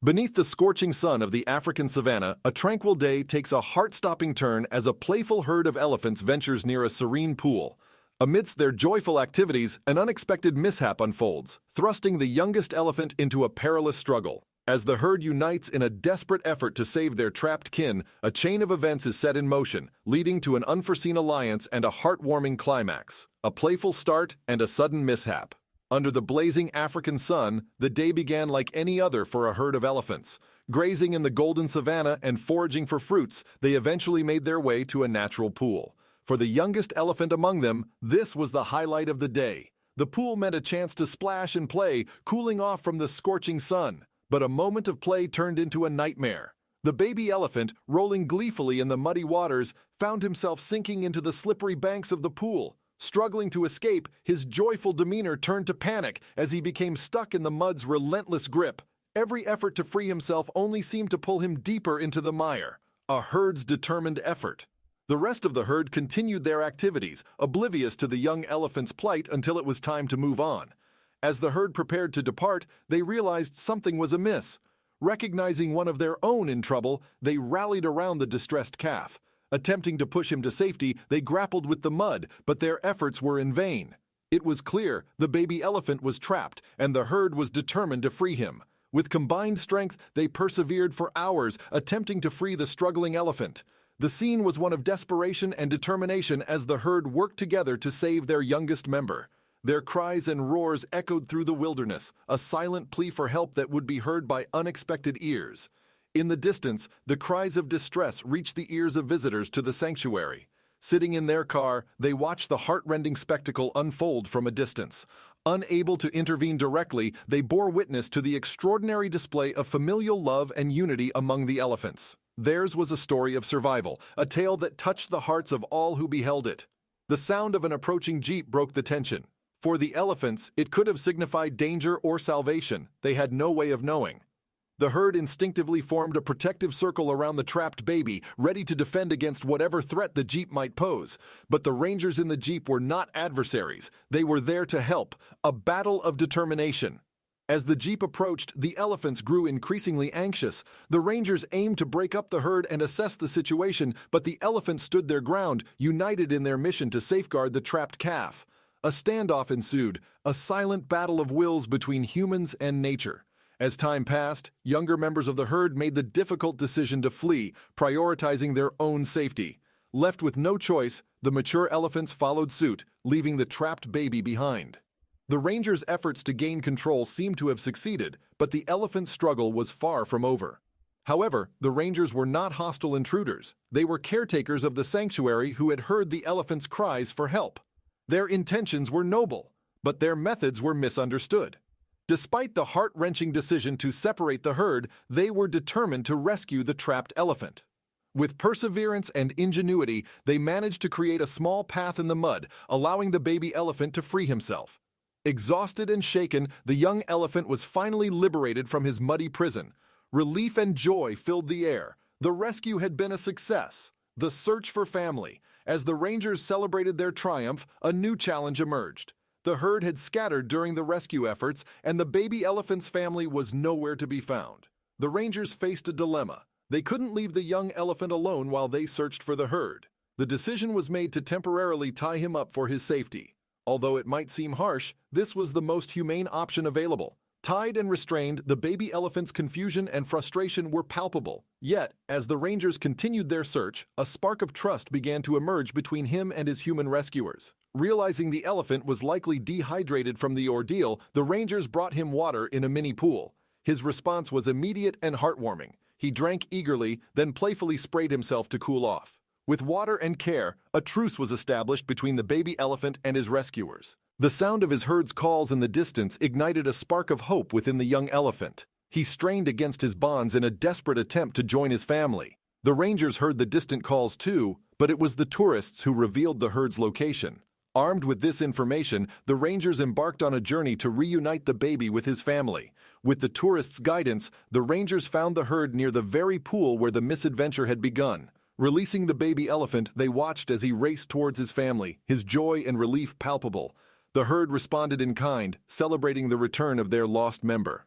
Beneath the scorching sun of the African savanna, a tranquil day takes a heart-stopping turn as a playful herd of elephants ventures near a serene pool. Amidst their joyful activities, an unexpected mishap unfolds, thrusting the youngest elephant into a perilous struggle. As the herd unites in a desperate effort to save their trapped kin, a chain of events is set in motion, leading to an unforeseen alliance and a heartwarming climax. A playful start and a sudden mishap. Under the blazing African sun, the day began like any other for a herd of elephants. Grazing in the golden savanna and foraging for fruits, they eventually made their way to a natural pool. For the youngest elephant among them, this was the highlight of the day. The pool meant a chance to splash and play, cooling off from the scorching sun. But a moment of play turned into a nightmare. The baby elephant, rolling gleefully in the muddy waters, found himself sinking into the slippery banks of the pool. Struggling to escape, his joyful demeanor turned to panic as he became stuck in the mud's relentless grip. Every effort to free himself only seemed to pull him deeper into the mire. A herd's determined effort. The rest of the herd continued their activities, oblivious to the young elephant's plight until it was time to move on. As the herd prepared to depart, they realized something was amiss. Recognizing one of their own in trouble, they rallied around the distressed calf. Attempting to push him to safety, they grappled with the mud, but their efforts were in vain. It was clear the baby elephant was trapped, and the herd was determined to free him. With combined strength, they persevered for hours, attempting to free the struggling elephant. The scene was one of desperation and determination as the herd worked together to save their youngest member. Their cries and roars echoed through the wilderness, a silent plea for help that would be heard by unexpected ears. In the distance, the cries of distress reached the ears of visitors to the sanctuary. Sitting in their car, they watched the heart-rending spectacle unfold from a distance. Unable to intervene directly, they bore witness to the extraordinary display of familial love and unity among the elephants. Theirs was a story of survival, a tale that touched the hearts of all who beheld it. The sound of an approaching jeep broke the tension. For the elephants, it could have signified danger or salvation. They had no way of knowing. The herd instinctively formed a protective circle around the trapped baby, ready to defend against whatever threat the jeep might pose. But the rangers in the jeep were not adversaries. They were there to help, a battle of determination. As the jeep approached, the elephants grew increasingly anxious. The rangers aimed to break up the herd and assess the situation, but the elephants stood their ground, united in their mission to safeguard the trapped calf. A standoff ensued, a silent battle of wills between humans and nature. As time passed, younger members of the herd made the difficult decision to flee, prioritizing their own safety. Left with no choice, the mature elephants followed suit, leaving the trapped baby behind. The rangers' efforts to gain control seemed to have succeeded, but the elephant struggle was far from over. However, the rangers were not hostile intruders. They were caretakers of the sanctuary who had heard the elephants' cries for help. Their intentions were noble, but their methods were misunderstood. Despite the heart-wrenching decision to separate the herd, they were determined to rescue the trapped elephant. With perseverance and ingenuity, they managed to create a small path in the mud, allowing the baby elephant to free himself. Exhausted and shaken, the young elephant was finally liberated from his muddy prison. Relief and joy filled the air. The rescue had been a success. The search for family. As the rangers celebrated their triumph, a new challenge emerged. The herd had scattered during the rescue efforts, and the baby elephant's family was nowhere to be found. The rangers faced a dilemma. They couldn't leave the young elephant alone while they searched for the herd. The decision was made to temporarily tie him up for his safety. Although it might seem harsh, this was the most humane option available. Tied and restrained, the baby elephant's confusion and frustration were palpable. Yet, as the rangers continued their search, a spark of trust began to emerge between him and his human rescuers. Realizing the elephant was likely dehydrated from the ordeal, the rangers brought him water in a mini pool. His response was immediate and heartwarming. He drank eagerly, then playfully sprayed himself to cool off. With water and care, a truce was established between the baby elephant and his rescuers. The sound of his herd's calls in the distance ignited a spark of hope within the young elephant. He strained against his bonds in a desperate attempt to join his family. The rangers heard the distant calls too, but it was the tourists who revealed the herd's location. Armed with this information, the rangers embarked on a journey to reunite the baby with his family. With the tourists' guidance, the rangers found the herd near the very pool where the misadventure had begun. Releasing the baby elephant, they watched as he raced towards his family, his joy and relief palpable. The herd responded in kind, celebrating the return of their lost member.